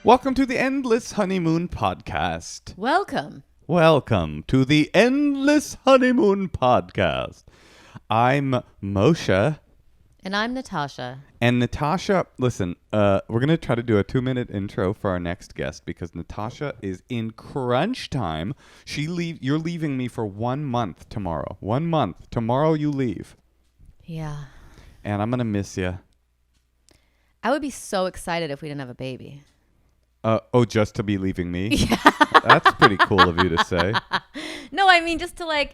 Welcome to the Endless Honeymoon Podcast. Welcome. Welcome to the Endless Honeymoon Podcast. I'm Moshe. And I'm Natasha. And Natasha, listen, we're going to try to do a 2-minute intro for our next guest because Natasha is in crunch time. You're leaving me for 1 month tomorrow. 1 month. Tomorrow you leave. Yeah. And I'm going to miss you. I would be so excited if we didn't have a baby. Just to be leaving me? Yeah. That's pretty cool of you to say. No, I mean, just to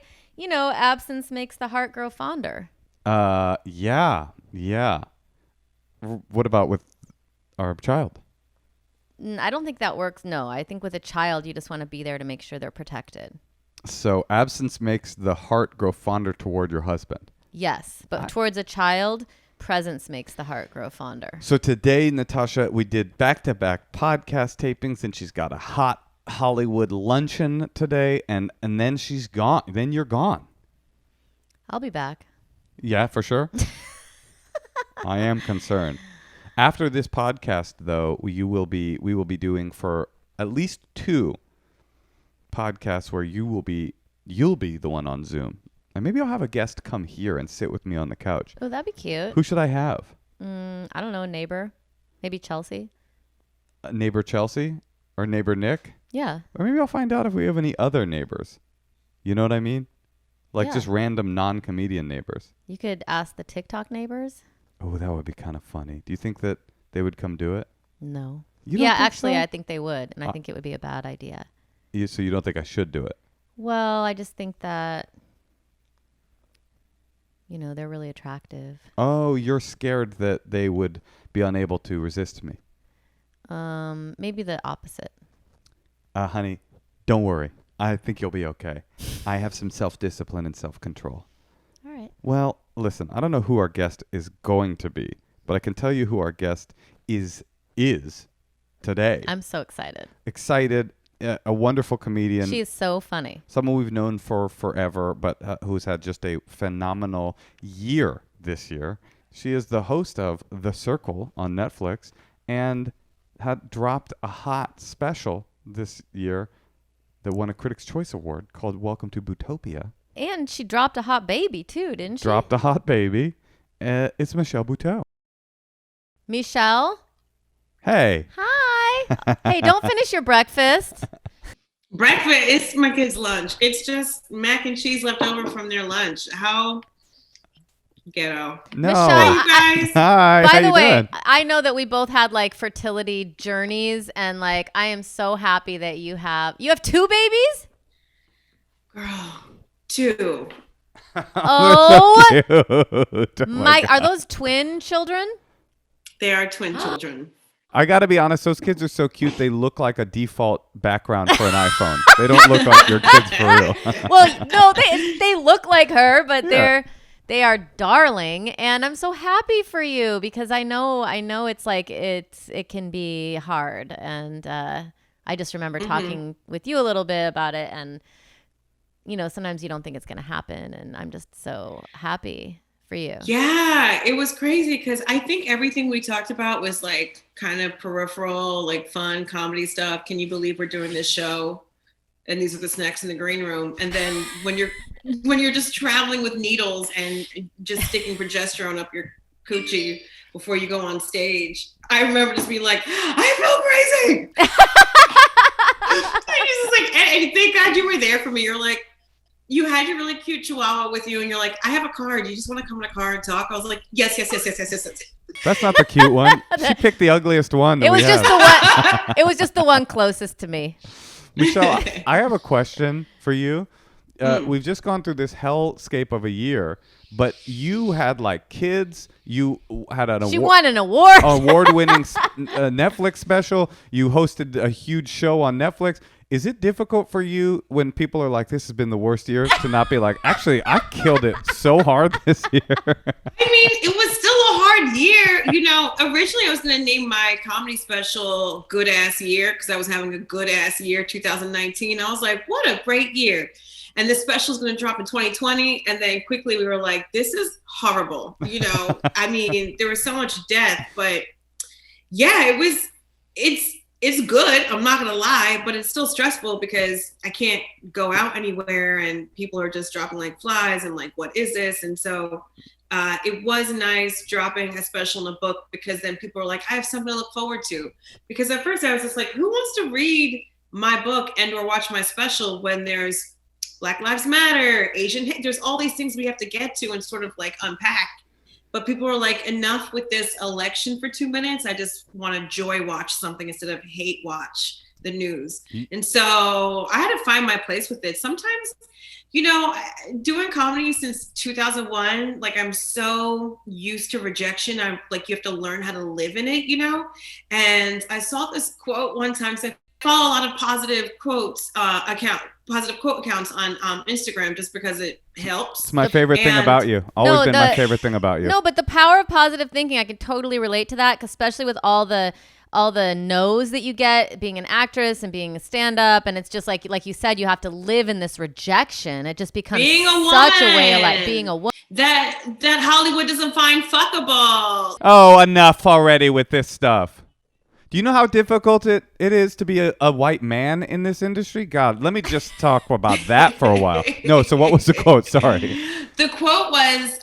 absence makes the heart grow fonder. Yeah. What about with our child? I don't think that works. No, I think with a child, you just want to be there to make sure they're protected. So absence makes the heart grow fonder toward your husband. Yes, but towards a child, presence makes the heart grow fonder. So today, Natasha, we did back-to-back podcast tapings, and she's got a hot Hollywood luncheon today, and then she's gone. Then you're gone. I'll be back. Yeah, for sure. I am concerned. After this podcast, though, we will be doing for at least 2 podcasts where you'll be the one on Zoom. And maybe I'll have a guest come here and sit with me on the couch. Oh, that'd be cute. Who should I have? I don't know, a neighbor. Maybe Chelsea. Neighbor Chelsea or neighbor Nick? Yeah. Or maybe I'll find out if we have any other neighbors. You know what I mean? Like just random non-comedian neighbors. You could ask the TikTok neighbors. Oh, that would be kind of funny. Do you think that they would come do it? No. You don't think actually, so? I think they would. And I think it would be a bad idea. So you don't think I should do it? Well, I just think that, they're really attractive. Oh, you're scared that they would be unable to resist me. Maybe the opposite. Honey, don't worry. I think you'll be okay. I have some self-discipline and self-control. All right. Well, listen, I don't know who our guest is going to be, but I can tell you who our guest is today. I'm so excited. Excited. A wonderful comedian. She's so funny. Someone we've known for forever, but who's had just a phenomenal year this year. She is the host of The Circle on Netflix and had dropped a hot special this year that won a Critics' Choice Award called Welcome to Bootopia. And she dropped a hot baby, too, didn't she? Dropped a hot baby. It's Michelle Buteau. Michelle? Hey. Hi. Hey, don't finish your breakfast. Breakfast is my kids' lunch. It's just mac and cheese left over from their lunch. How ghetto. No. Michelle, Hi, you guys. Hi. By how the you way, doing? I know that we both had fertility journeys, and I am so happy that you have 2 babies? Girl, 2. Oh, so cute. Oh my are God. those twin children? They are twin children. I got to be honest, those kids are so cute. They look like a default background for an iPhone. They don't look like your kids for real. Well, no, they look like her, but Yeah. they are darling, and I'm so happy for you because I know it can be hard, and I just remember talking with you a little bit about it, and sometimes you don't think it's going to happen, and I'm just so happy for you. Yeah, it was crazy because I think everything we talked about was kind of peripheral, fun comedy stuff. Can you believe we're doing this show? And these are the snacks in the green room. And then when you're just traveling with needles and just sticking progesterone up your coochie before you go on stage, I remember just being like, I feel crazy. And thank God you were there for me. You're like, you had your really cute chihuahua with you, and you're like, I have a car. Do you just want to come in a car and talk? I was like, yes. That's not the cute one. She picked the ugliest one. It was just the one. It was just the one closest to me. Michelle, I have a question for you. We've just gone through this hellscape of a year, but you had kids. You had She won an award. award-winning Netflix special. You hosted a huge show on Netflix. Is it difficult for you when people are like, this has been the worst year, to not be like, actually, I killed it so hard this year? I mean, it was still a hard year. Originally I was going to name my comedy special Good Ass Year because I was having a good ass year, 2019. I was like, what a great year. And this special is going to drop in 2020. And then quickly we were like, this is horrible. I mean, there was so much death, but yeah, it's it's good. I'm not gonna lie, but it's still stressful because I can't go out anywhere, and people are just dropping like flies, and like, what is this? And so it was nice dropping a special in a book, because then people are like, I have something to look forward to. Because at first I was just like, who wants to read my book and or watch my special when there's Black Lives Matter, there's all these things we have to get to and sort of like unpack. But people were like, enough with this election for 2 minutes. I just want to joy watch something instead of hate watch the news. And so I had to find my place with it. Sometimes, doing comedy since 2001, like, I'm so used to rejection. I'm like, you have to learn how to live in it, And I saw this quote one time. So I follow a lot of positive quote accounts on Instagram, just because it helps. It's my favorite thing about you. Always been my favorite thing about you. No, but the power of positive thinking, I can totally relate to that, especially with all the no's that you get being an actress and being a stand-up, and it's just like you said, you have to live in this rejection. It just becomes such a way of like being a woman. That Hollywood doesn't find fuckable. Oh, enough already with this stuff. Do you know how difficult it is to be a white man in this industry? God, let me just talk about that for a while. No, so what was the quote? Sorry. The quote was,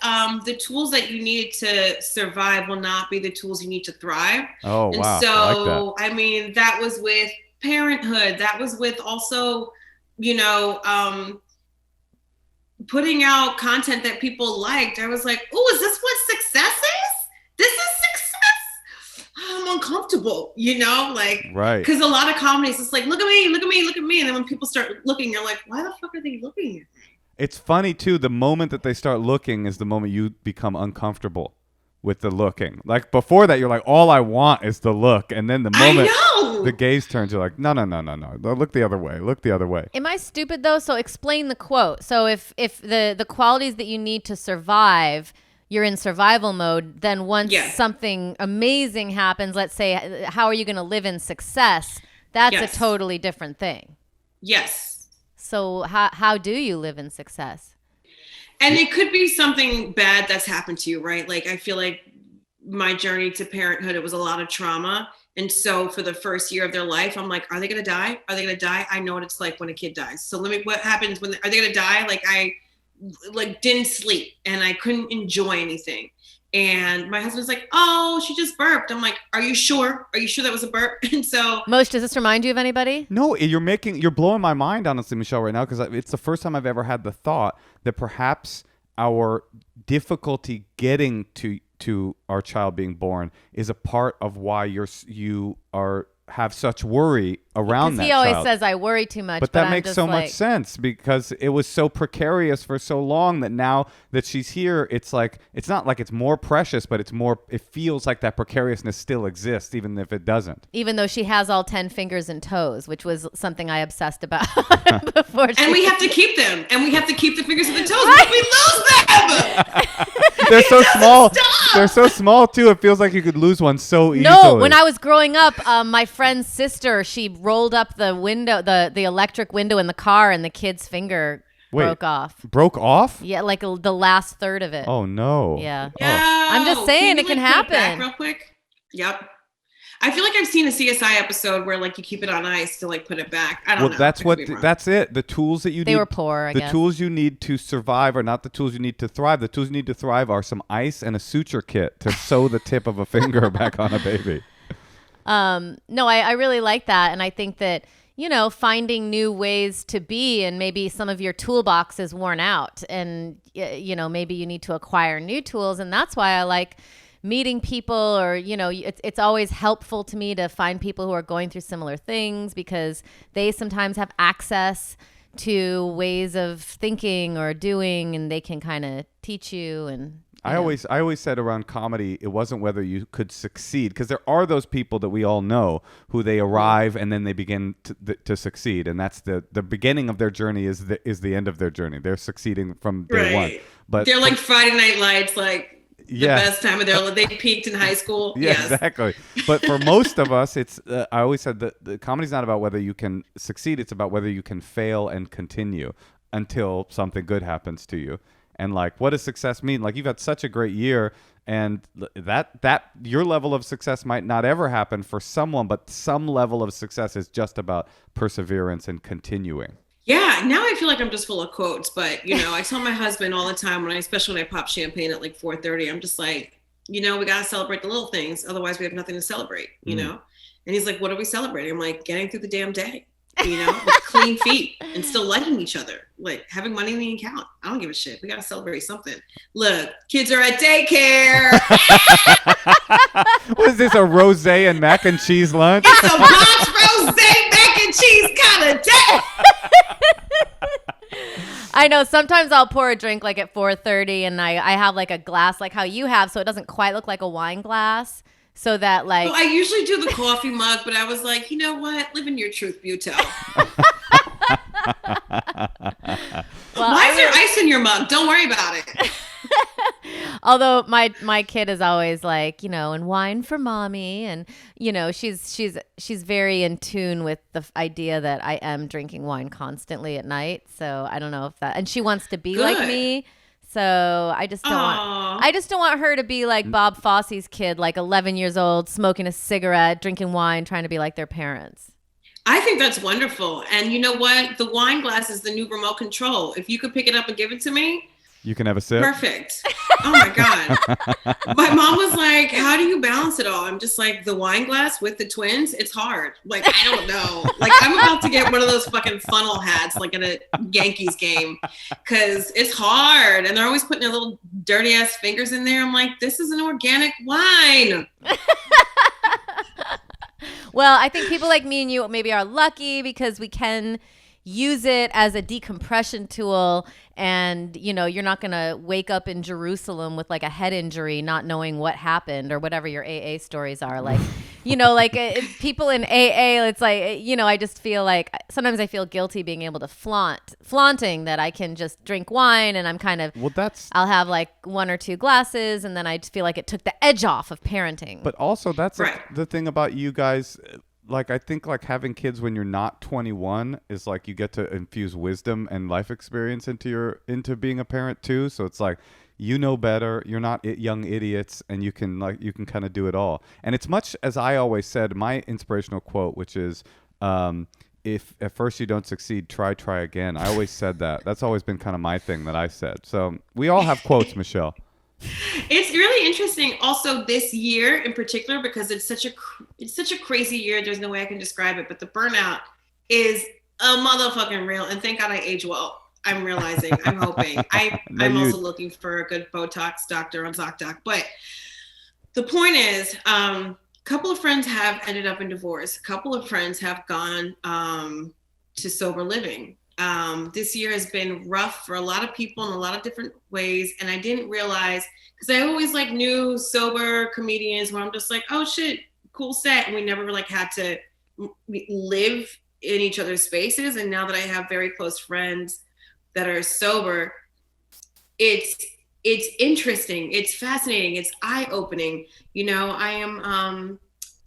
the tools that you need to survive will not be the tools you need to thrive. Oh, wow. And so, I like that. I mean, that was with parenthood. That was with also, putting out content that people liked. I was like, oh, is this what success is? This is success. I'm uncomfortable, right. Because a lot of comedies, it's like, look at me, look at me, look at me. And then when people start looking, you're like, why the fuck are they looking at me? It's funny, too. The moment that they start looking is the moment you become uncomfortable with the looking. Like, before that, you're like, all I want is the look. And then the moment the gaze turns, you're like, no. Look the other way. Look the other way. Am I stupid, though? So explain the quote. So if the qualities that you need to survive, you're in survival mode, then once something amazing happens, let's say, how are you going to live in success? That's a totally different thing. Yes. So how do you live in success? And it could be something bad that's happened to you, right? Like, I feel like my journey to parenthood, it was a lot of trauma. And so for the first year of their life, I'm like, are they going to die? Are they going to die? I know what it's like when a kid dies. So what happens are they going to die? Like, I didn't sleep and I couldn't enjoy anything. And my husband's like, oh, she just burped. I'm like, are you sure? Are you sure that was a burp? And so, Moshe, does this remind you of anybody? No, you're blowing my mind, honestly, Michelle, right now, because it's the first time I've ever had the thought that perhaps our difficulty getting to our child being born is a part of why you have such worry around that he always child. says I worry too much. But that makes so much sense, because it was so precarious for so long that now that she's here, it's like, it's not like it's more precious, but it feels like that precariousness still exists, even if it doesn't. Even though she has all 10 fingers and toes, which was something I obsessed about before. And we have to keep them. And we have to keep the fingers and the toes. But we lose them. They're so small. Stop. They're so small, too. It feels like you could lose one so easily. No, when I was growing up, my friend's sister, she rolled up the window, the electric window in the car, and the kid's finger broke off. Broke off? Yeah, like the last third of it. Oh, no. Yeah. No. I'm just saying it can happen. Back real quick. Yep. I feel like I've seen a CSI episode where like you keep it on ice to like put it back. I don't know. That's it. The tools that you need. They were poor, I guess. The tools you need to survive are not the tools you need to thrive. The tools you need to thrive are some ice and a suture kit to sew the tip of a finger back on a baby. No, I really like that. And I think that, finding new ways to be, and maybe some of your toolbox is worn out, and, maybe you need to acquire new tools. And that's why I like meeting people, or, it's always helpful to me to find people who are going through similar things, because they sometimes have access to ways of thinking or doing, and they can kind of teach you. And I always said around comedy, it wasn't whether you could succeed, because there are those people that we all know who they arrive and then they begin to succeed, and that's the beginning of their journey is the end of their journey. They're succeeding from day one. But they're like Friday Night Lights, like the best time of their life. They peaked in high school. Yeah, yes. Exactly. But for most of us, it's I always said that the comedy's not about whether you can succeed. It's about whether you can fail and continue until something good happens to you. And like, what does success mean? Like, you've had such a great year, and that your level of success might not ever happen for someone, but some level of success is just about perseverance and continuing. Yeah, now I feel like I'm just full of quotes, but I tell my husband all the time especially when I pop champagne at like 4:30, I'm just like, we got to celebrate the little things. Otherwise we have nothing to celebrate, And he's like, what are we celebrating? I'm like, getting through the damn day, with clean feet and still liking each other, like having money in the account. I don't give a shit. We got to celebrate something. Look, kids are at daycare. What is this, a rosé and mac and cheese lunch? It's a Bronx rosé mac and cheese kind of day. I know sometimes I'll pour a drink like at 4:30 and I have like a glass like how you have, so it doesn't quite look like a wine glass, so that like I usually do the coffee mug, but I was like, you know what, live in your truth, Buteau. Why is there ice in your mug? Don't worry about it. Although my kid is always like, and wine for mommy, and she's very in tune with the idea that I am drinking wine constantly at night. So I don't know if that, and she wants to be like me. So I just don't want her to be like Bob Fosse's kid, like 11 years old, smoking a cigarette, drinking wine, trying to be like their parents. I think that's wonderful. And you know what? The wine glass is the new remote control. If you could pick it up and give it to me, you can have a sip. Perfect. Oh my God. My mom was like, how do you balance it all? I'm just like, the wine glass with the twins, it's hard. Like, I don't know. Like, I'm about to get one of those fucking funnel hats, like at a Yankees game, because it's hard. And they're always putting their little dirty ass fingers in there. I'm like, this is an organic wine. Well, I think people like me and you maybe are lucky because we can use it as a decompression tool, and you're not gonna wake up in Jerusalem with like a head injury not knowing what happened, or whatever your AA stories are like. People in AA, it's like, I just feel like sometimes I feel guilty being able to flaunting that I can just drink wine, and I'm kind of, I'll have like one or two glasses, and then I just feel like it took the edge off of parenting. But also that's right. The thing about you guys. Like, I think like having kids when you're not 21 is like you get to infuse wisdom and life experience into being a parent too. So it's like, better. You're not young idiots, and you can kind of do it all. And it's much as I always said, my inspirational quote, which is, if at first you don't succeed, try again. I always said that. That's always been kind of my thing that I said. So we all have quotes, Michelle. It's really interesting also this year in particular, because it's such a crazy year. There's no way I can describe it, but the burnout is a motherfucking real. And thank God I age well. I'm realizing, I'm hoping. I'm also looking for a good Botox doctor on ZocDoc. But the point is, a couple of friends have ended up in divorce. A couple of friends have gone to sober living. This year has been rough for a lot of people in a lot of different ways. And I didn't realize, because I always like knew sober comedians where I'm just like, oh shit, cool set. And we never like had to live in each other's spaces. And now that I have very close friends that are sober, it's interesting. It's fascinating. It's eye-opening. I am,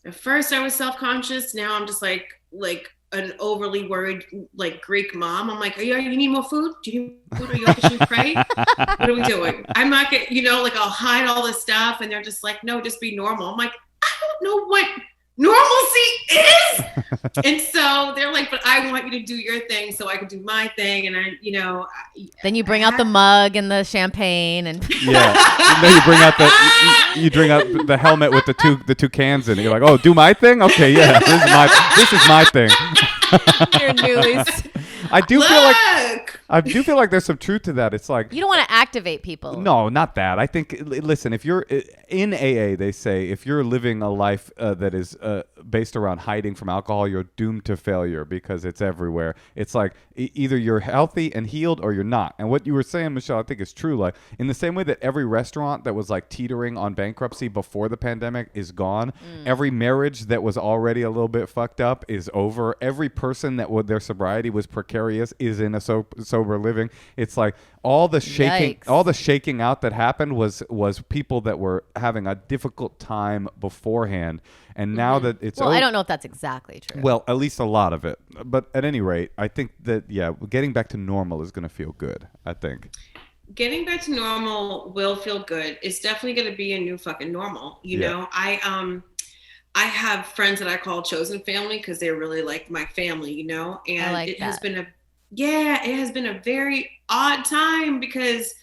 at first I was self-conscious. Now I'm just like an overly worried like Greek mom. I'm like, you need more food? Do you need food? Are you okay? Should we pray? What are we doing? I'm not getting, like I'll hide all this stuff, and they're just like, no, just be normal. I'm like, I don't know what normalcy is. And so they're like, but I want you to do your thing so I can do my thing. And then you bring out the mug and the champagne, and and then you bring out you bring out the helmet with the two cans in it. You're like, oh, do my thing? Okay, yeah, this is my thing. You're newly. I do feel like there's some truth to that. It's like, you don't want to activate people. No, not that. I think, listen, if you're in AA, they say if you're living a life that is based around hiding from alcohol, you're doomed to failure because it's everywhere. It's like either you're healthy and healed or you're not. And what you were saying, Michelle, I think is true. Like, in the same way that every restaurant that was like teetering on bankruptcy before the pandemic is gone, every marriage that was already a little bit fucked up is over. Every person that their sobriety was precarious is in a sober living. It's like all the shaking out that happened was people that were having a difficult time beforehand, and now that it's I don't know if that's exactly true. Well, at least a lot of it. But at any rate, I think that getting back to normal is going to feel good. I think. getting back to normal will feel good. It's definitely going to be a new fucking normal. You know, I have friends that I call chosen family because they're really like my family, you know, and like it that. has been a very odd time because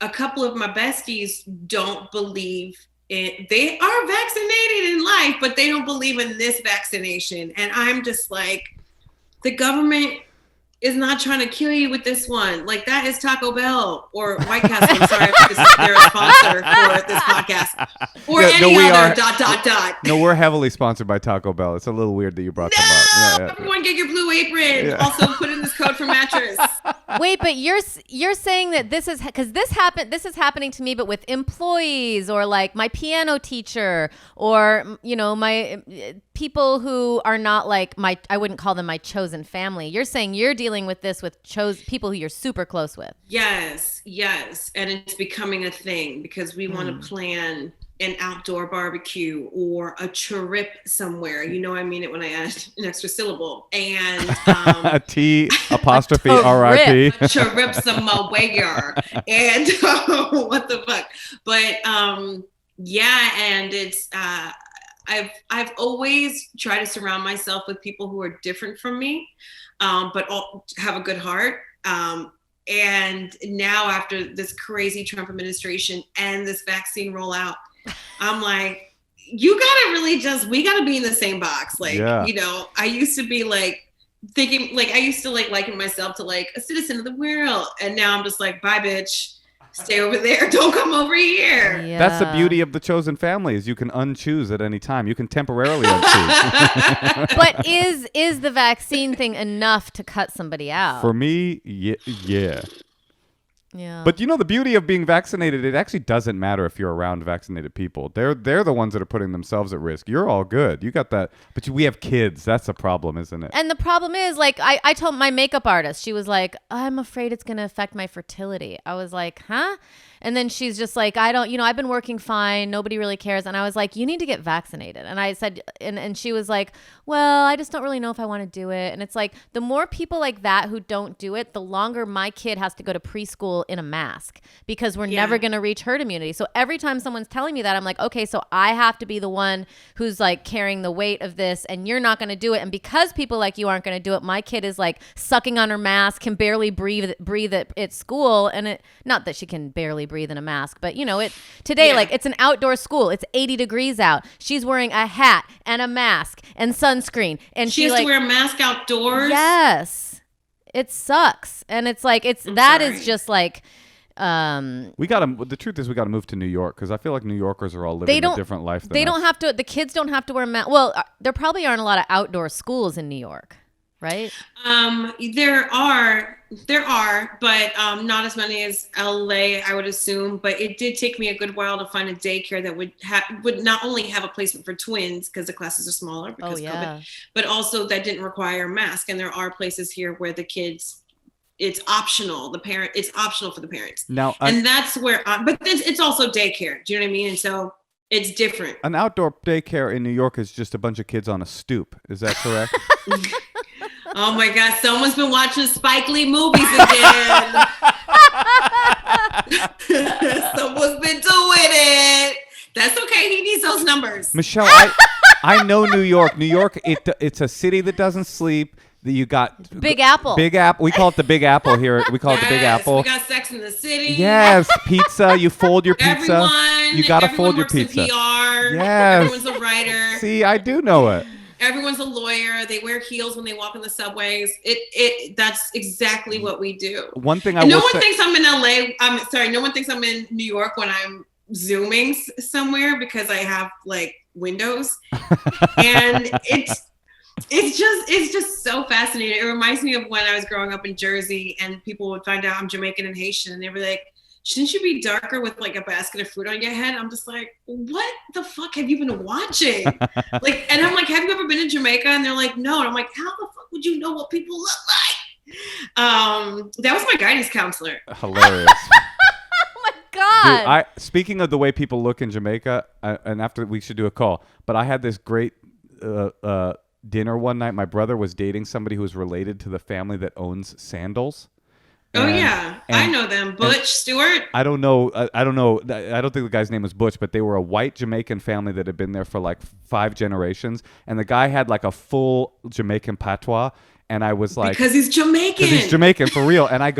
a couple of my besties don't believe it. They are vaccinated in life, but they don't believe in this vaccination. And I'm just like, the government is not trying to kill you with this one. Like, that is Taco Bell or White Castle. I'm sorry if they're a sponsor for this podcast. Or any other ... No, we're heavily sponsored by Taco Bell. It's a little weird that you brought them up. Yeah. Everyone get your Blue Apron. Yeah. Also put in this code for mattress. Wait, but you're saying that this is because this is happening to me, but with employees or like my piano teacher or my people who are not like I wouldn't call them my chosen family. You're saying you're dealing with this with people who you're super close with. Yes, and it's becoming a thing because we want to plan an outdoor barbecue or a trip somewhere. You know I mean it when I add an extra syllable. And a T apostrophe R-I-P. Trip somewhere. And what the fuck? But and it's I've always tried to surround myself with people who are different from me, but all have a good heart. And now after this crazy Trump administration and this vaccine rollout, I'm like, we gotta be in the same box. Like, I used to be like thinking, like, I used to like liken myself to like a citizen of the world. And now I'm just like, bye, bitch. Stay over there. Don't come over here. Yeah. That's the beauty of the chosen family is you can unchoose at any time. You can temporarily unchoose. But is the vaccine thing enough to cut somebody out? For me, yeah. Yeah. But the beauty of being vaccinated, it actually doesn't matter if you're around vaccinated people. They're the ones that are putting themselves at risk. You're all good. You got that. But we have kids. That's a problem, isn't it? And the problem is, like, I told my makeup artist, she was like, I'm afraid it's going to affect my fertility. I was like, huh? And then she's just like, I've been working fine. Nobody really cares. And I was like, you need to get vaccinated. And I said, and she was like, well, I just don't really know if I want to do it. And it's like, the more people like that who don't do it, the longer my kid has to go to preschool in a mask because we're never going to reach herd immunity. So every time someone's telling me that, I'm like, okay, so I have to be the one who's like carrying the weight of this and you're not going to do it. And because people like you aren't going to do it, my kid is like sucking on her mask, can barely breathe at school. And not that she can barely breathe in a mask, but today, like, it's an outdoor school. It's 80 degrees out. She's wearing a hat and a mask and sunscreen. And she has to wear a mask outdoors? Yes. It sucks. And it's like, is just like, the truth is we got to move to New York because I feel like New Yorkers are all living a different life than they don't us. have to, the kids don't have to wear masks. Well, there probably aren't a lot of outdoor schools in New York, right? There are, but not as many as LA, I would assume. But it did take me a good while to find a daycare that would not only have a placement for twins because the classes are smaller because COVID, but also that didn't require a mask. And there are places here where the kids, it's optional. It's optional for the parents. Now, and that's where, but then it's also daycare. Do you know what I mean? And so it's different. An outdoor daycare in New York is just a bunch of kids on a stoop. Is that correct? Oh my God, someone's been watching Spike Lee movies again. Someone's been doing it. That's okay. He needs those numbers. Michelle, I know New York. New York, it's a city that doesn't sleep. You got Big Apple. Big Apple. We call it the Big Apple here. We call it the Big Apple. We got Sex in the City. Yes, pizza. You fold your pizza. You gotta fold your pizza. In PR. Yes. Everyone's a writer. See, I do know it. Everyone's a lawyer. They wear heels when they walk in the subways. That's exactly what we do. One thing no one thinks I'm in LA. No one thinks I'm in New York when I'm Zooming somewhere because I have like windows, and it's just so fascinating. It reminds me of when I was growing up in Jersey, and people would find out I'm Jamaican and Haitian, and they were like, shouldn't you be darker with like a basket of fruit on your head? I'm just like, what the fuck have you been watching? Like, and I'm like, have you ever been to Jamaica? And they're like, no. And I'm like, how the fuck would you know what people look like? That was my guidance counselor. Hilarious. Oh my God. Dude, speaking of the way people look in Jamaica, and after we should do a call, but I had this great dinner one night. My brother was dating somebody who was related to the family that owns sandals. Oh yeah, I know them. Butch Stewart. I don't know. I don't know. I don't think the guy's name was Butch, but they were a white Jamaican family that had been there for like 5 generations, and the guy had like a full Jamaican patois. And I was like, because he's Jamaican. Because he's Jamaican for real. And I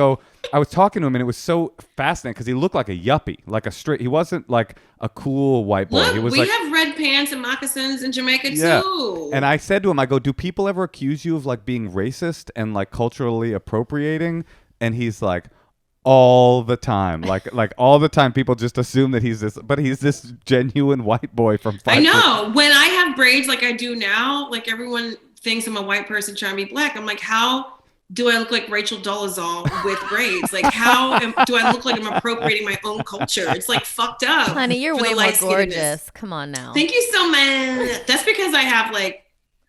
was talking to him, and it was so fascinating because he looked like a yuppie, like a straight. He wasn't like a cool white boy. Look, He was we like, have red pants and moccasins in Jamaica too. And I said to him, I go, do people ever accuse you of like being racist and like culturally appropriating? And he's like, all the time, like all the time, people just assume that he's this genuine white boy from. I know. When I have braids like I do now, like everyone thinks I'm a white person trying to be black. I'm like, how do I look like Rachel Dolezal with braids? Like, do I look like I'm appropriating my own culture? It's like fucked up. Honey, you're way more gorgeous. Come on now. Thank you so much. That's because I have like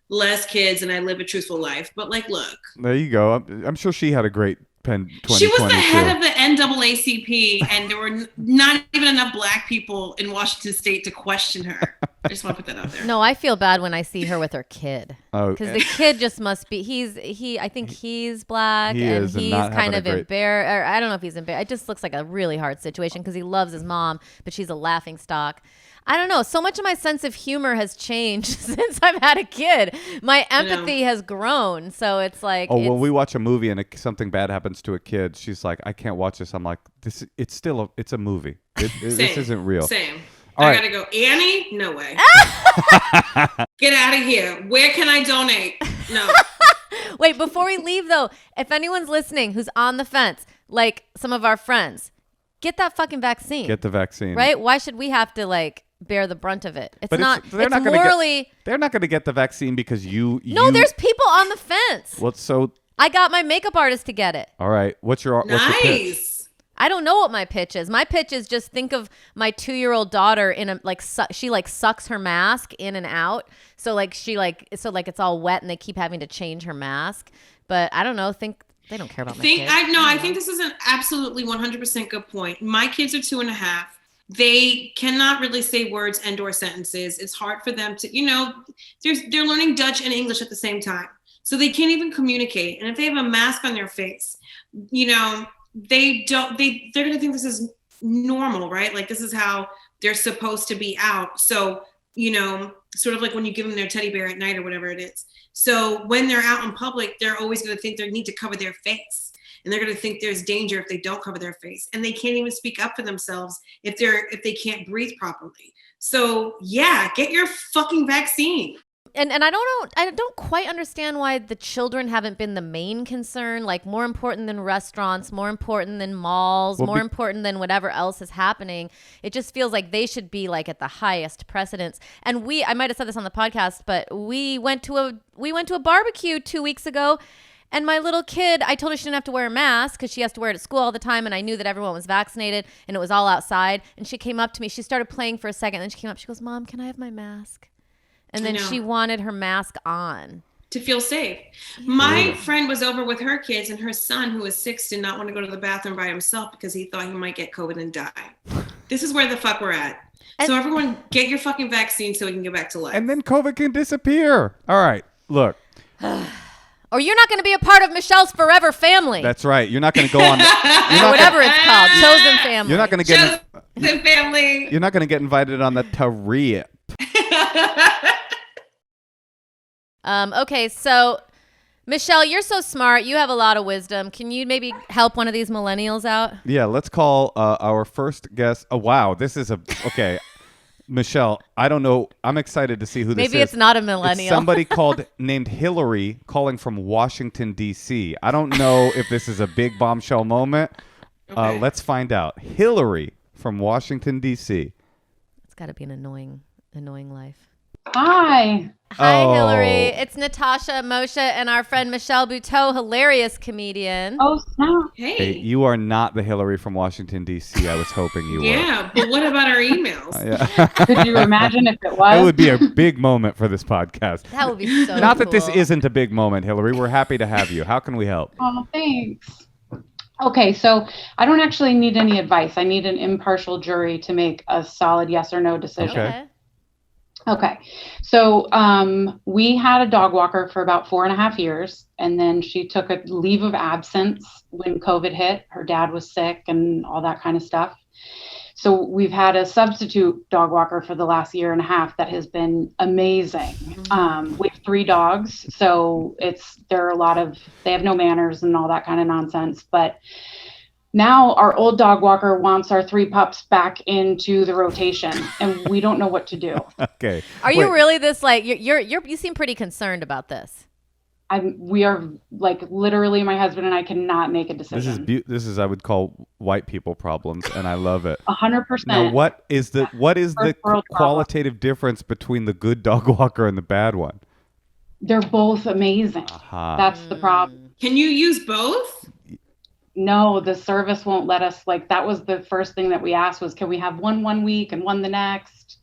less kids and I live a truthful life. But like, look. There you go. I'm sure she had a great Penn 2022. She was the head of the NAACP, and there were not even enough black people in Washington State to question her. I just want to put that out there. No, I feel bad when I see her with her kid. Oh, because the kid just must be. I think he's black, and he's kind of embarrassed. Or I don't know if he's embarrassed. It just looks like a really hard situation because he loves his mom, but she's a laughing stock. I don't know. So much of my sense of humor has changed since I've had a kid. My empathy has grown. So it's like, when we watch a movie and something bad happens to a kid, she's like, I can't watch this. I'm like, it's a movie. This isn't real. Same. All gotta go. Annie? No way. Get out of here. Where can I donate? No. Wait, before we leave though, if anyone's listening who's on the fence, like some of our friends, get that fucking vaccine. Get the vaccine. Right? Why should we have to like bear the brunt of it? They're not going to get the vaccine because you. No, there's people on the fence. Well, so I got my makeup artist to get it. All right. What's your pitch? I don't know what my pitch is. My pitch is just think of my 2-year-old daughter in a she sucks her mask in and out. So it's all wet and they keep having to change her mask. But I don't know. They don't care about my kids. I think this is an absolutely 100% good point. My kids are 2.5. They cannot really say words and or sentences. It's hard for them to, they're learning Dutch and English at the same time. So they can't even communicate. And if they have a mask on their face, they're going to think this is normal, right? Like this is how they're supposed to be out. So, sort of like when you give them their teddy bear at night or whatever it is. So when they're out in public, they're always going to think they need to cover their face. And they're going to think there's danger if they don't cover their face. And they can't even speak up for themselves if they can't breathe properly. So yeah, get your fucking vaccine. And I don't quite understand why the children haven't been the main concern, like more important than restaurants, more important than malls, more important than whatever else is happening. It just feels like they should be like at the highest precedence. And I might have said this on the podcast, but we went to a barbecue 2 weeks ago. And my little kid, I told her she didn't have to wear a mask because she has to wear it at school all the time. And I knew that everyone was vaccinated and it was all outside. And she came up to me. She started playing for a second. Then she came up. She goes, "Mom, can I have my mask?" And then she wanted her mask on. To feel safe. My friend was over with her kids and her son, who was 6, did not want to go to the bathroom by himself because he thought he might get COVID and die. This is where the fuck we're at. So everyone get your fucking vaccine so we can get back to life. And then COVID can disappear. All right, look. Or you're not going to be a part of Michelle's forever family. That's right. You're not going to go on. Whatever it's called. Chosen family. You're not going to get. Chosen family. You're not going to get invited on the trip. Okay, so Michelle, you're so smart. You have a lot of wisdom. Can you maybe help one of these millennials out? Yeah, let's call our first guest. Oh, wow. This is okay. Michelle, I don't know. I'm excited to see who this is. Maybe it's not a millennial. It's somebody named Hillary calling from Washington, D.C. I don't know if this is a big bombshell moment. Okay. Let's find out. Hillary from Washington, D.C. It's got to be an annoying life. Hi. Hi, Hillary. It's Natasha, Moshe, and our friend Michelle Buteau, hilarious comedian. Oh, snap. Hey, you are not the Hillary from Washington, D.C. I was hoping you were. Yeah, but what about our emails? Could you imagine if it was? It would be a big moment for this podcast. That would be so Not that this isn't a big moment, Hillary. We're happy to have you. How can we help? Oh, thanks. Okay, so I don't actually need any advice. I need an impartial jury to make a solid yes or no decision. Okay. Okay. So we had a dog walker for about 4.5 years, and then she took a leave of absence when COVID hit. Her dad was sick and all that kind of stuff. So we've had a substitute dog walker for the last 1.5 years that has been amazing. We have 3 dogs, so there are they have no manners and all that kind of nonsense. But now our old dog walker wants our 3 pups back into the rotation, and we don't know what to do. Okay. Are you really this like you seem pretty concerned about this? We are like literally, my husband and I cannot make a decision. This is I would call white people problems, and I love it. 100%. Now, what is the qualitative difference between the good dog walker and the bad one? They're both amazing. That's the problem. Can you use both? No, the service won't let us. Like, that was the first thing that we asked was, can we have one week and one the next?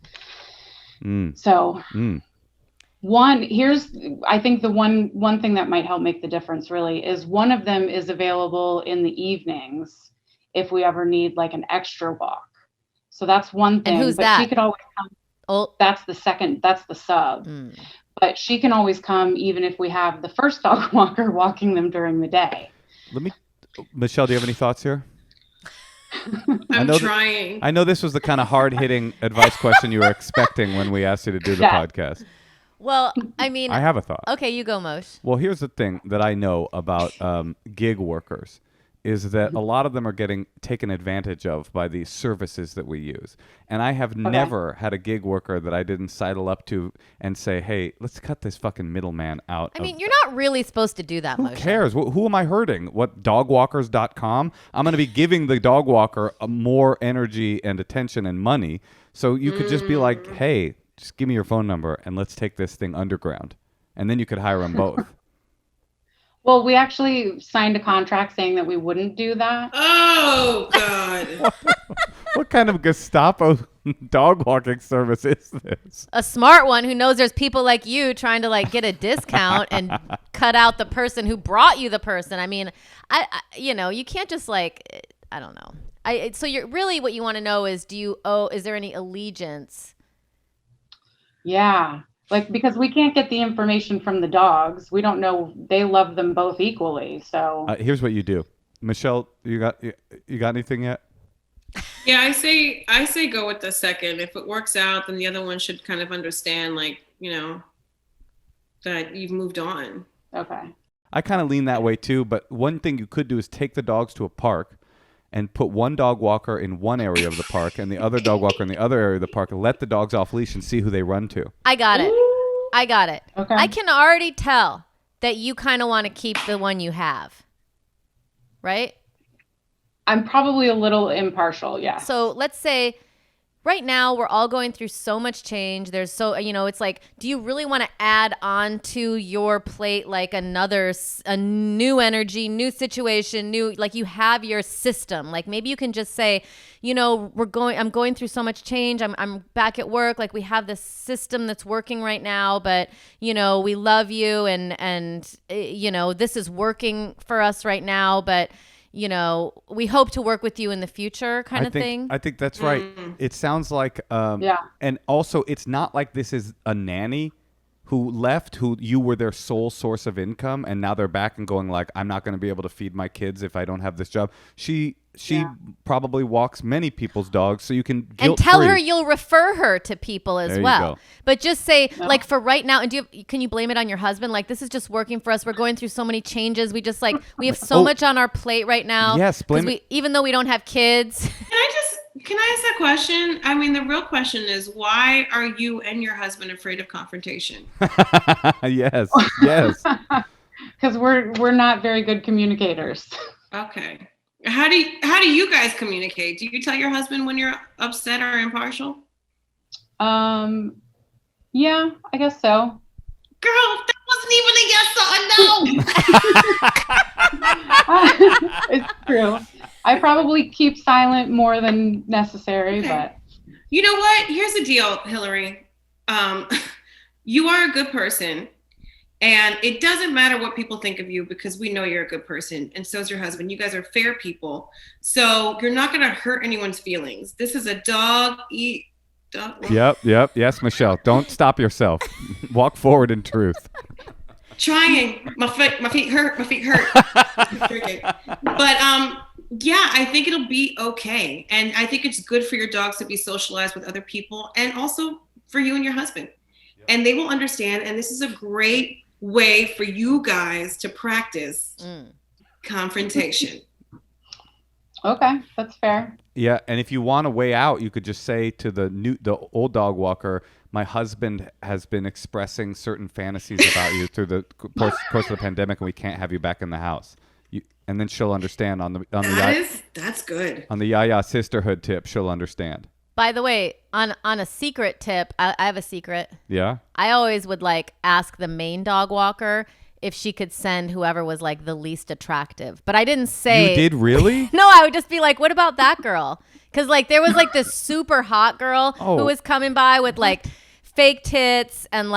So I think the one thing that might help make the difference really is one of them is available in the evenings if we ever need like an extra walk. So that's one thing. And who's but that? She could always come. Oh, that's the sub. But she can always come even if we have the first dog walker walking them during the day. Michelle, do you have any thoughts here? I'm trying. I know this was the kind of hard-hitting advice question you were expecting when we asked you to do the podcast. Well, I mean, I have a thought. Okay, you go, Moshe. Well, here's the thing that I know about gig workers is that a lot of them are getting taken advantage of by these services that we use. And I have never had a gig worker that I didn't sidle up to and say, hey, let's cut this fucking middleman out. I mean, you're not really supposed to do that, Moshe. Who cares? Who am I hurting? What, dogwalkers.com? I'm going to be giving the dog walker more energy and attention and money. So you could just be like, hey, just give me your phone number and let's take this thing underground. And then you could hire them both. Well, we actually signed a contract saying that we wouldn't do that. Oh, God. What kind of Gestapo dog walking service is this? A smart one who knows there's people like you trying to like get a discount and cut out the person who brought you the person. I mean, you can't just like, I don't know. So you're really what you want to know is, is there any allegiance? Yeah. Like, because we can't get the information from the dogs. We don't know. They love them both equally. So here's what you do. Michelle, you got anything yet? Yeah, I say go with the second. If it works out, then the other one should kind of understand, like, that you've moved on. Okay. I kind of lean that way too, but one thing you could do is take the dogs to a park and put one dog walker in one area of the park and the other dog walker in the other area of the park and let the dogs off leash and see who they run to. I got it. Okay. I can already tell that you kind of want to keep the one you have. Right? I'm probably a little impartial, yeah. So let's say right now we're all going through so much change. There's it's like, do you really want to add on to your plate like a new energy, new situation, like you have your system. Like maybe you can just say, I'm going through so much change. I'm back at work. Like we have this system that's working right now, but we love you and this is working for us right now, but we hope to work with you in the future kind of thing. I think that's right. It sounds like, and also it's not like this is a nanny who left, who you were their sole source of income. And now they're back and going like, I'm not going to be able to feed my kids if I don't have this job. She probably walks many people's dogs, so you can guilt-free. And tell her you'll refer her to people as well. But just say, like, for right now, and can you blame it on your husband? Like, this is just working for us. We're going through so many changes. We just we have so much on our plate right now. Yes, blame it. Even though we don't have kids. Can I ask that question? I mean, the real question is, why are you and your husband afraid of confrontation? Yes. Because we're not very good communicators. Okay. How do you guys communicate? Do you tell your husband when you're upset or impartial? Yeah, I guess so. Girl, that wasn't even a yes or no. It's true. I probably keep silent more than necessary, but you know what? Here's the deal, Hillary. You are a good person. And it doesn't matter what people think of you because we know you're a good person. And so is your husband. You guys are fair people. So you're not going to hurt anyone's feelings. This is a dog dog walker. Yep. Yes, Michelle. Don't stop yourself. Walk forward in truth. Trying. My feet hurt. But yeah, I think it'll be okay. And I think it's good for your dogs to be socialized with other people and also for you and your husband. Yep. And they will understand. And this is a great way for you guys to practice confrontation. Okay, that's fair. Yeah, and if you want a way out, you could just say to the old dog walker, my husband has been expressing certain fantasies about you through the course of the pandemic, and we can't have you back in the house. And then she'll understand that's good. On the Yaya sisterhood tip, she'll understand. By the way, on a secret tip, I have a secret. Yeah? I always would ask the main dog walker if she could send whoever was the least attractive. But I didn't say. You did really? No, I would just be like, what about that girl? Because there was this super hot girl who was coming by with fake tits and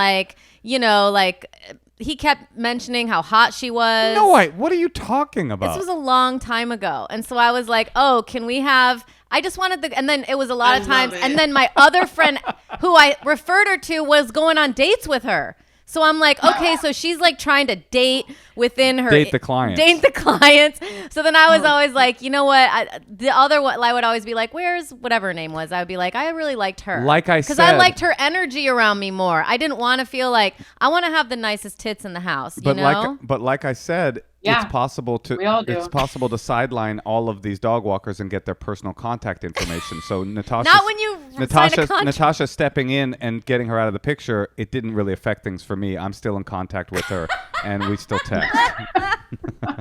he kept mentioning how hot she was. No, what are you talking about? This was a long time ago. And so I was like, oh, can we have... I just wanted and then it was a lot of times. And then my other friend who I referred her to was going on dates with her. So I'm like, okay, so she's trying to date within her. Date the clients. So then I was always like, you know what? I would always be like, where's whatever her name was? I would be like, I really liked her. Like I said. Because I liked her energy around me more. I didn't want to feel like, I want to have the nicest tits in the house, you know? But like I said, Yeah, it's possible to sideline all of these dog walkers and get their personal contact information. So not when you sign a contract. Natasha stepping in and getting her out of the picture, it didn't really affect things for me. I'm still in contact with her, and we still text.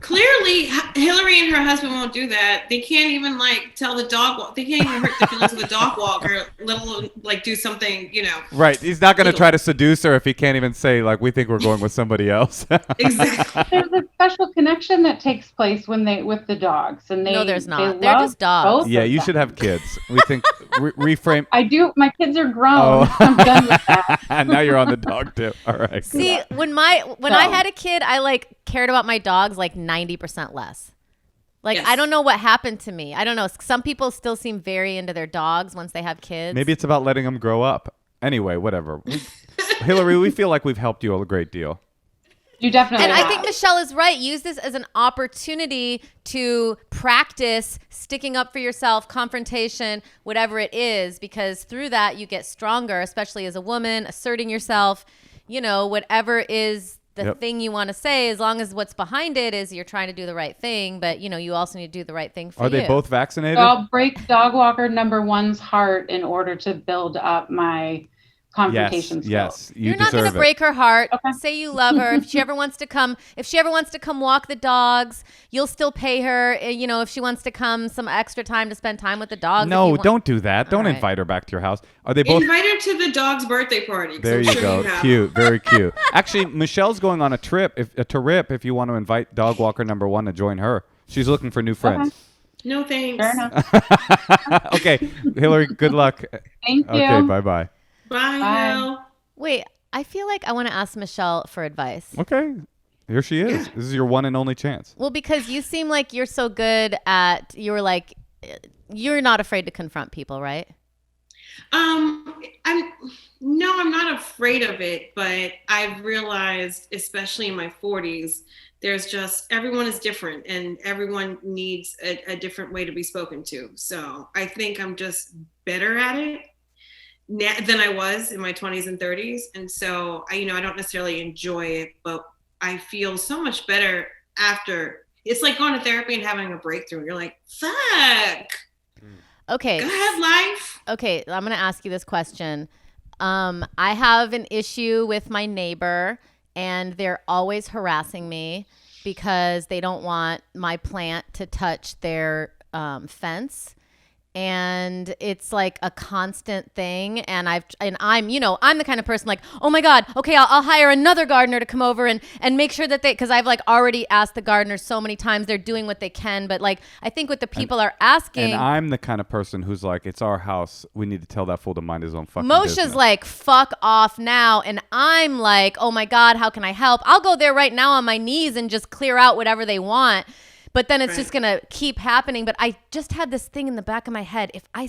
Clearly, Hillary and her husband won't do that. They can't even tell the dog. They can't even hurt the feelings of the dog walker, let alone do something. Right. He's not going to try to seduce her if he can't even say we think we're going with somebody else. Exactly. There's a special connection that takes place with the dogs, and no, there's not. They're just dogs. Yeah, you should have kids. We think reframe. I do. My kids are grown. I'm done with that. Now you're on the dog tip. All right. See, when I had a kid, I cared about my dogs 90% less. Yes. I don't know what happened to me. I don't know. Some people still seem very into their dogs once they have kids. Maybe it's about letting them grow up. Anyway, whatever. Hillary, we feel like we've helped you a great deal. You definitely And have. I think Michelle is right. Use this as an opportunity to practice sticking up for yourself, confrontation, whatever it is, because through that you get stronger, especially as a woman, asserting yourself, whatever is the thing you want to say, as long as what's behind it is you're trying to do the right thing, but you also need to do the right thing for you. Are they both vaccinated? So I'll break dog walker number one's heart in order to build up my confrontation skills. Yes, You're not going to break her heart. Okay. Say you love her. If she ever wants to come walk the dogs, you'll still pay her. If she wants to come some extra time to spend time with the dogs. No, don't do that. Don't invite her back to your house. Are they both? Invite her to the dog's birthday party. There you go. Cute, very cute. Actually, Michelle's going on a trip. If you want to invite dog walker number one to join her, she's looking for new friends. Okay. No thanks. Fair enough. Okay, Hillary. Good luck. Thank you. Okay, bye. Bye. Hil. Wait, I feel like I want to ask Michelle for advice. Okay. Here she is. Yeah. This is your one and only chance. Well, because you seem like you're so good you're not afraid to confront people, right? I'm not afraid of it, but I've realized, especially in my 40s, there's just, everyone is different and everyone needs a different way to be spoken to. So I think I'm just better at it than I was in my 20s and 30s. And so I don't necessarily enjoy it, but I feel so much better after. It's like going to therapy and having a breakthrough. You're like, fuck. Okay. Go ahead, life. Okay. I'm going to ask you this question. I have an issue with my neighbor and they're always harassing me because they don't want my plant to touch their fence. And it's like a constant thing. And I'm the kind of person oh my God, okay, I'll hire another gardener to come over and make sure that because I've already asked the gardeners so many times, they're doing what they can. But I think what the people are asking. And I'm the kind of person who's it's our house. We need to tell that fool to mind his own fucking business. Moshe's fuck off now. And I'm oh my God, how can I help? I'll go there right now on my knees and just clear out whatever they want. but then it's just going to keep happening. But I just had this thing in the back of my head. If I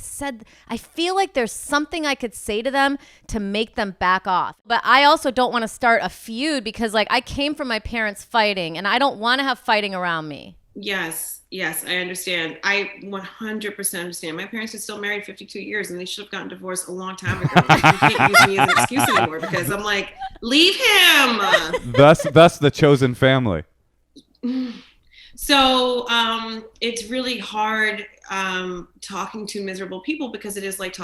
feel like there's something I could say to them to make them back off. But I also don't want to start a feud because like I came from my parents fighting and I don't want to have fighting around me. Yes, I understand. I 100% understand. My parents are still married 52 years and they should have gotten divorced a long time ago. You can't use me as an excuse anymore because I'm like, leave him. Thus the chosen family. So it's really hard talking to miserable people because it is like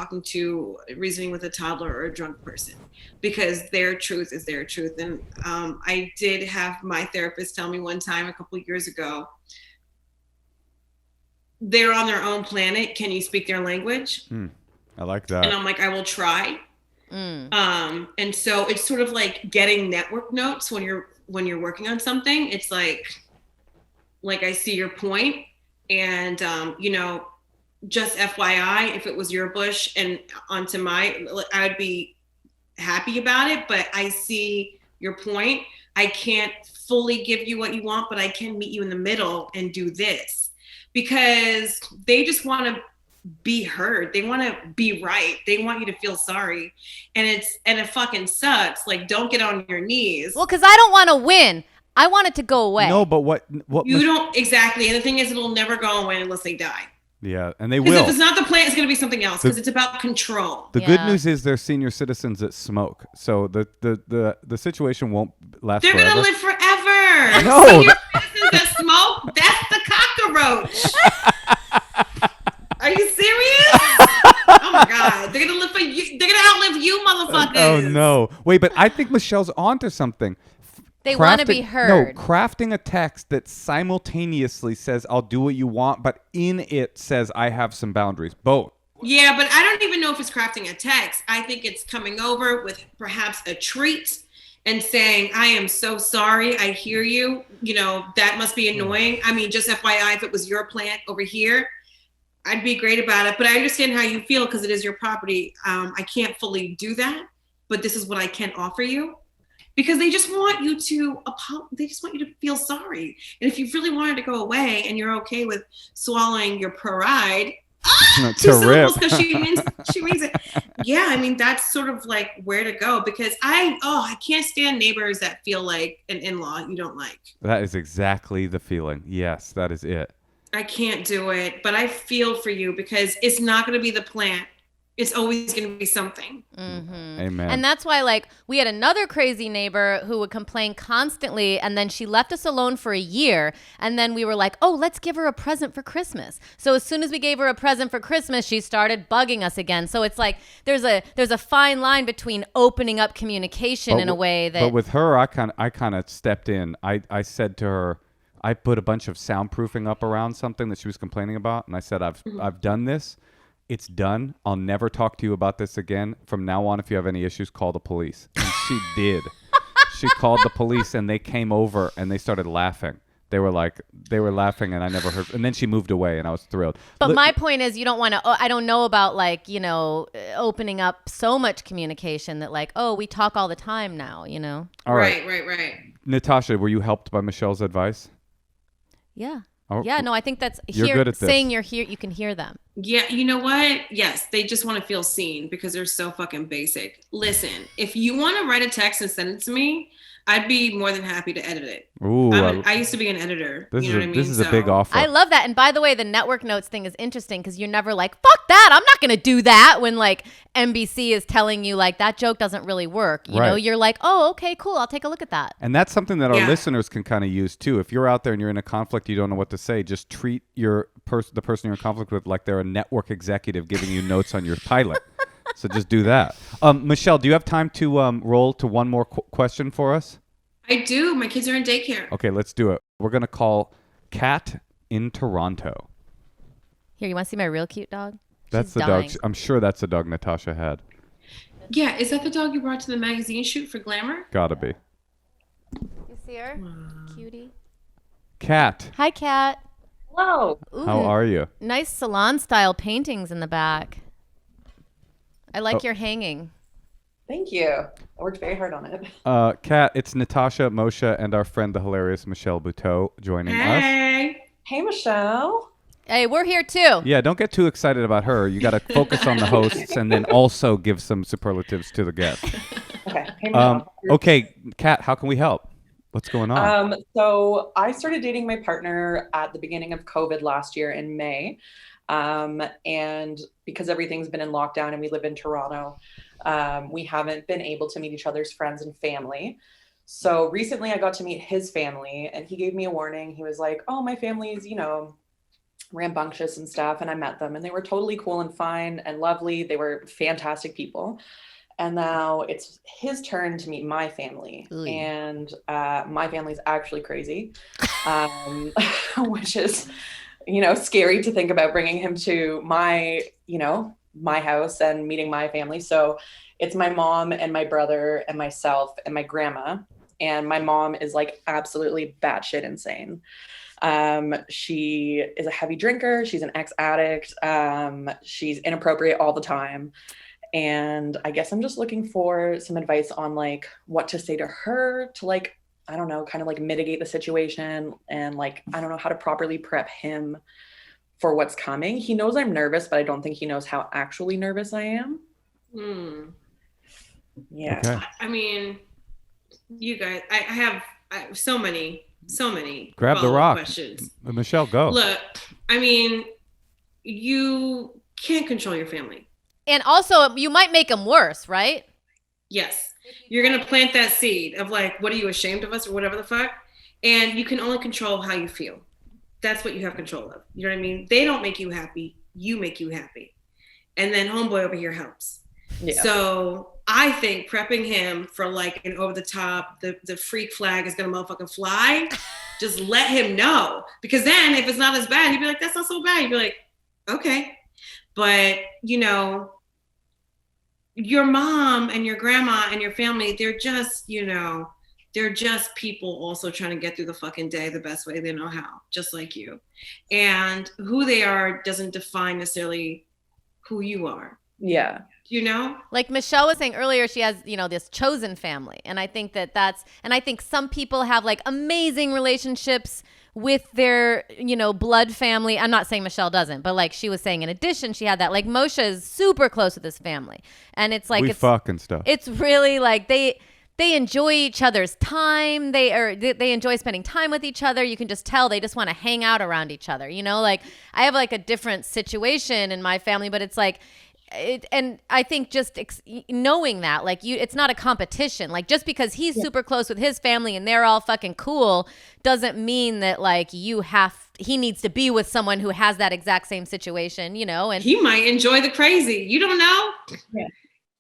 reasoning with a toddler or a drunk person because their truth is their truth. And I did have my therapist tell me one time a couple of years ago, they're on their own planet. Can you speak their language? I like that. And I'm like, I will try. And so it's sort of like getting network notes when you're working on something. It's like I see your point, and just FYI, if it was your bush and onto my, I would be happy about it. But I see your point. I can't fully give you what you want, but I can meet you in the middle and do this. Because they just want to be heard. They want to be right. They want you to feel sorry. And it fucking sucks. Like, don't get on your knees. Well, because I don't want to win. I want it to go away. No, but what you don't exactly. And the thing is, it'll never go away unless they die. Yeah, and they will. Because if it's not the plant, it's going to be something else. Because it's about control. The good news is they're senior citizens that smoke, so the situation won't last. They're forever. going to live forever. No. Senior citizens that smoke, that's the cockroach. Are you serious? Oh my God, they're going to live for you. They're going to outlive you, motherfuckers. Oh no! Wait, but I think Michelle's onto something. They want to be heard. No, crafting a text that simultaneously says, I'll do what you want, but in it says, I have some boundaries. Both. Yeah, but I don't even know if it's crafting a text. I think it's coming over with perhaps a treat and saying, I am so sorry. I hear you. That must be annoying. I mean, just FYI, if it was your plant over here, I'd be great about it. But I understand how you feel because it is your property. I can't fully do that, but this is what I can offer you. Because they just want you to feel sorry. And if you really wanted to go away and you're okay with swallowing your pride, two syllables because she means it. Yeah, I mean, that's sort of like where to go because I can't stand neighbors that feel like an in-law you don't like. That is exactly the feeling. Yes, that is it. I can't do it, but I feel for you because it's not going to be the plant. It's always going to be something. Mm-hmm. Amen. And that's why, like, we had another crazy neighbor who would complain constantly, and then she left us alone for a year, and then we were like, oh, let's give her a present for Christmas. So as soon as we gave her a present for Christmas, she started bugging us again. So it's like there's a fine line between opening up communication in a way that. But with her, I kind of stepped in. I said to her, I put a bunch of soundproofing up around something that she was complaining about, and I said, I've done this. It's done. I'll never talk to you about this again. From now on, if you have any issues, call the police. And she did. She called the police, and they came over, and they started laughing. They were laughing, and I never heard. And then she moved away, and I was thrilled. But my point is, you don't want to. I don't know about opening up so much communication that we talk all the time now. All right. Right. Natasha, were you helped by Michelle's advice? Yeah. Oh, yeah, no, I think that's you're good at this. Saying you're here, you can hear them. Yeah, you know what? Yes, they just want to feel seen because they're so fucking basic. Listen, if you want to write a text and send it to me, I'd be more than happy to edit it. Ooh, I used to be an editor. This you know what I mean? This is a big offer. I love that. And by the way, the network notes thing is interesting because you're never like, fuck that. I'm not going to do that when NBC is telling you that joke doesn't really work. You know, you're like, oh, okay, cool. I'll take a look at that. And that's something that our listeners can kind of use too. If you're out there and you're in a conflict, you don't know what to say, just treat the person you're in conflict with like they're a network executive giving you notes on your pilot. So just do that. Michelle, do you have time to roll to one more question for us? I do. My kids are in daycare. Okay, let's do it. We're going to call Kat in Toronto. Here, you want to see my real cute dog? That's She's the dying. dog. I'm sure that's the dog Natasha had. Yeah, is that the dog you brought to the magazine shoot for Glamour? Gotta be. You see her? Cutie. Kat. Hi, Kat. Hello. Ooh, How are you? nice salon-style paintings in the back. I like your hanging. Thank you. I worked very hard on it. Kat, it's Natasha, Moshe, and our friend, the hilarious Michelle Buteau, joining us. Hey. Hey, Michelle. Hey, we're here too. Yeah, don't get too excited about her. You got to focus on the hosts and then also give some superlatives to the guests. Okay. Hey, Michelle. Okay, Kat, how can we help? What's going on? So I started dating my partner at the beginning of COVID last year in May. And because everything's been in lockdown and we live in Toronto, we haven't been able to meet each other's friends and family. So recently I got to meet his family and he gave me a warning. He was like, oh, my family's, rambunctious and stuff. And I met them and they were totally cool and fine and lovely. They were fantastic people. And now it's his turn to meet my family. Ooh. And my family's actually crazy, which is, scary to think about bringing him to my house and meeting my family. So it's my mom and my brother and myself and my grandma. And my mom is like absolutely batshit insane. She is a heavy drinker. She's an ex-addict. She's inappropriate all the time. And I guess I'm just looking for some advice on like what to say to her to like, I don't know, kind of like mitigate the situation and like, I don't know how to properly prep him for what's coming. He knows I'm nervous, but I don't think he knows how actually nervous I am. Yeah. Okay. I mean, you guys, I have so many Grab the follow-up rock. questions. Michelle, go. Look, I mean, you can't control your family. And also, you might make them worse, right? Yes. You're going to plant that seed of like, what are you ashamed of us or whatever the fuck? And you can only control how you feel. That's what you have control of. You know what I mean? They don't make you happy. You make you happy. And then homeboy over here helps. Yeah. So I think prepping him for like an over the top, the freak flag is going to motherfucking fly. Just let him know. Because then if it's not as bad, he'd be like, that's not so bad. You'd be like, okay. But, your mom and your grandma and your family, they're just, they're just people also trying to get through the fucking day the best way they know how, just like you. And who they are doesn't define necessarily who you are. Yeah. Like Michelle was saying earlier, she has, this chosen family. And I think and I think some people have like amazing relationships with their, blood family. I'm not saying Michelle doesn't, but like she was saying, in addition, she had that. Like Moshe is super close with his family. And it's like, we fuck and stuff. It's really like they enjoy each other's time. They enjoy spending time with each other. You can just tell they just want to hang out around each other. Like I have like a different situation in my family, but it's like, and I think just knowing that, like it's not a competition. Like just because he's super close with his family and they're all fucking cool doesn't mean that like he needs to be with someone who has that exact same situation, and he might enjoy the crazy. You don't know. Yeah.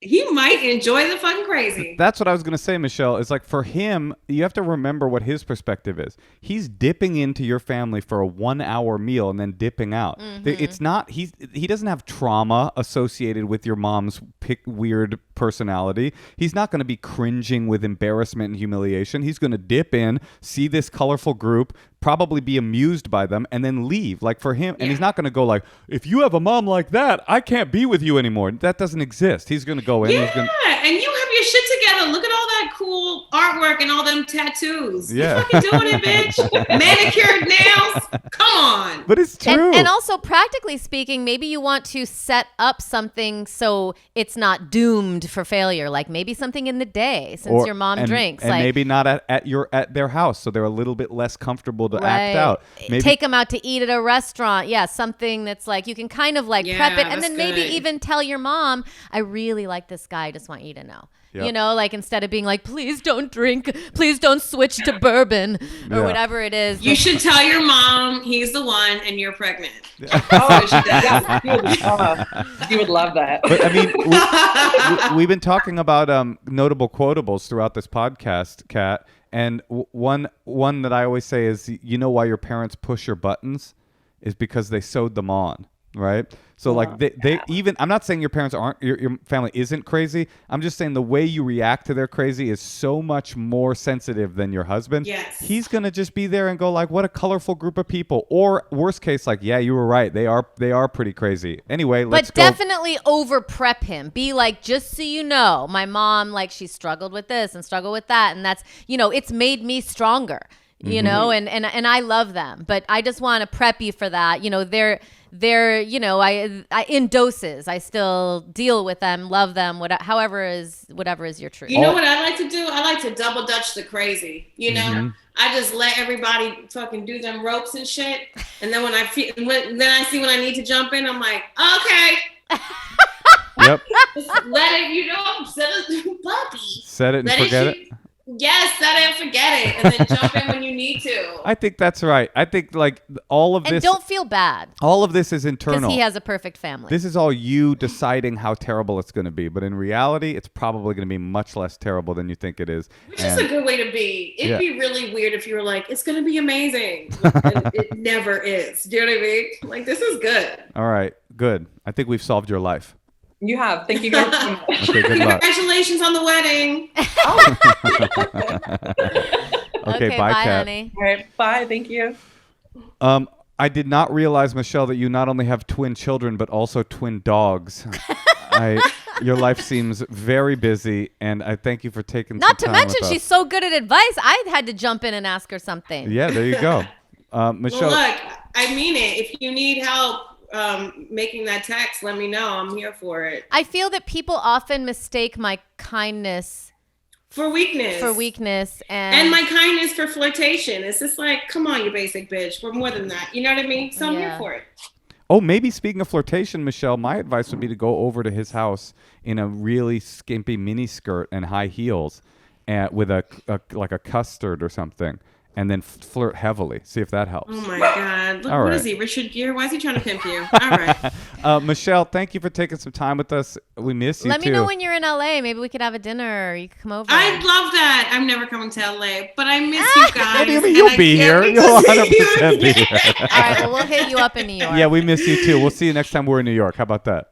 He might enjoy the fucking crazy. That's what I was going to say, Michelle. It's like for him, you have to remember what his perspective is. He's dipping into your family for a 1-hour meal and then dipping out. Mm-hmm. It's not, he doesn't have trauma associated with your mom's weird personality. He's not going to be cringing with embarrassment and humiliation. He's going to dip in, see this colorful group, probably be amused by them, and then leave. Like for him, and he's not going to go like, if you have a mom like that, I can't be with you anymore. That doesn't exist. He's going to go in. Yeah, and you have your shit together. Look at all that cool artwork and all them tattoos. Yeah. You fucking doing it, bitch. Manicured nails. Come on. But it's true. And also, practically speaking, maybe you want to set up something so it's not doomed for failure. Like maybe something in the day, since your mom drinks. And like, maybe not at their house, so they're a little bit less comfortable to act out. Maybe take them out to eat at a restaurant. Yeah, something that's like you can kind of like prep it, and then maybe even tell your mom, I really like this guy. I just want you to know. Yep. Like instead of being like, please don't drink, please don't switch to bourbon or whatever it is. You should tell your mom he's the one and you're pregnant. Oh, you would love that. But I mean, we've been talking about notable quotables throughout this podcast, Kat. And one that I always say is, why your parents push your buttons is because they sewed them on, right? So like they even, I'm not saying your parents aren't, your family isn't crazy. I'm just saying the way you react to their crazy is so much more sensitive than your husband. Yes. He's going to just be there and go like, what a colorful group of people. Or worst case, like, yeah, you were right. They are pretty crazy. Anyway, let's go. But definitely over prep him. Be like, just so you know, my mom, like she struggled with this and struggled with that. And that's, it's made me stronger. you know, and I love them, but I just want to prep you for that. You know, they're you know, I in doses. I still deal with them, love them, whatever is your truth. You know what I like to do? I like to double dutch the crazy. You know, I just let everybody fucking do them ropes and shit, and then when I see when I need to jump in, I'm like, okay. Yep. Just let it, you know, set it, puppy. Set it and forget it. Yes, set it and forget it, and then jump in when you need to. I think that's right. I think like all of this. And don't feel bad. All of this is internal. Because he has a perfect family. This is all you deciding how terrible it's going to be. But in reality, it's probably going to be much less terrible than you think it is. Which is a good way to be. It'd be really weird if you were like, it's going to be amazing. And it never is. Do you know what I mean? Like, this is good. All right. Good. I think we've solved your life. You have. Thank you guys so much. Okay, good luck. Congratulations on the wedding. Okay, bye, Kat. honey. All right. Bye. Thank you. I did not realize, Michelle, that you not only have twin children, but also twin dogs. Your life seems very busy, and I thank you for taking Not to some time mention, with she's us. so good at advice. I had to jump in and ask her something. Yeah, there you go. Michelle. Well, look, I mean it. If you need help making that text, let me know. I'm here for it. I feel that people often mistake my kindness for weakness. And my kindness for flirtation. It's just like, come on, you basic bitch. We're more than that. You know what I mean? So I'm here for it. Oh, maybe speaking of flirtation, Michelle, my advice would be to go over to his house in a really skimpy mini skirt and high heels, with a like a custard or something, and then flirt heavily. See if that helps. Oh my God! Look, All what right. is he, Richard Gere? Why is he trying to pimp you? All right. Michelle, thank you for taking some time with us. We miss you let too. me know when you're in LA. Maybe we could have a dinner, or you could come over. I'd love that. I'm never coming to LA, but I miss you guys. What do you mean? and You'll I be can't here. wait to You'll see you 100% be again. here. All right, well, we'll hit you up in New York. Yeah, we miss you too. We'll see you next time we're in New York. How about that?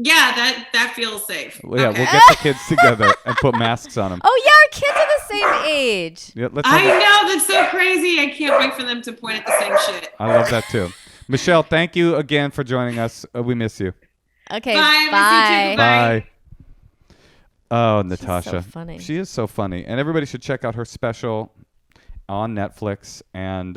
Yeah, that feels safe. Well, yeah, Okay. we'll get the kids together and put masks on them. Oh yeah, our kids are the same age. Yeah, let's I have a- know, that's so crazy. I can't wait for them to point at the same shit. I love that too. Michelle, thank you again for joining us. We miss you. Okay, Bye. bye. Miss you too. Bye. Oh, Natasha. so funny. She is so funny. And everybody should check out her special on Netflix. And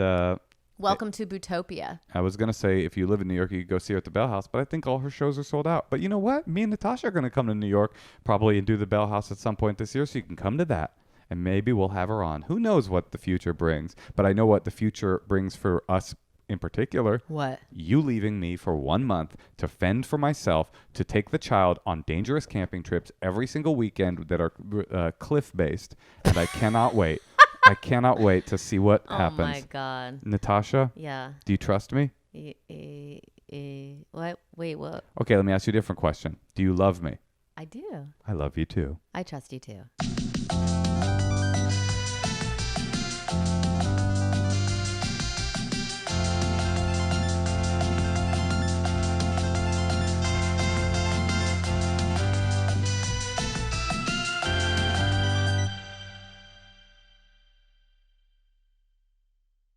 Welcome to Bootopia. I was going to say, if you live in New York, you could go see her at the Bell House. But I think all her shows are sold out. But you know what? Me and Natasha are going to come to New York probably and do the Bell House at some point this year. So you can come to that. And maybe we'll have her on. Who knows what the future brings? But I know what the future brings for us in particular. What? You leaving me for 1 month to fend for myself, to take the child on dangerous camping trips every single weekend that are cliff-based. And I cannot wait. I cannot wait to see what happens. Oh my God. Natasha, Yeah. do you trust me? What? Wait, what? Okay, let me ask you a different question. Do you love me? I do. I love you too. I trust you too.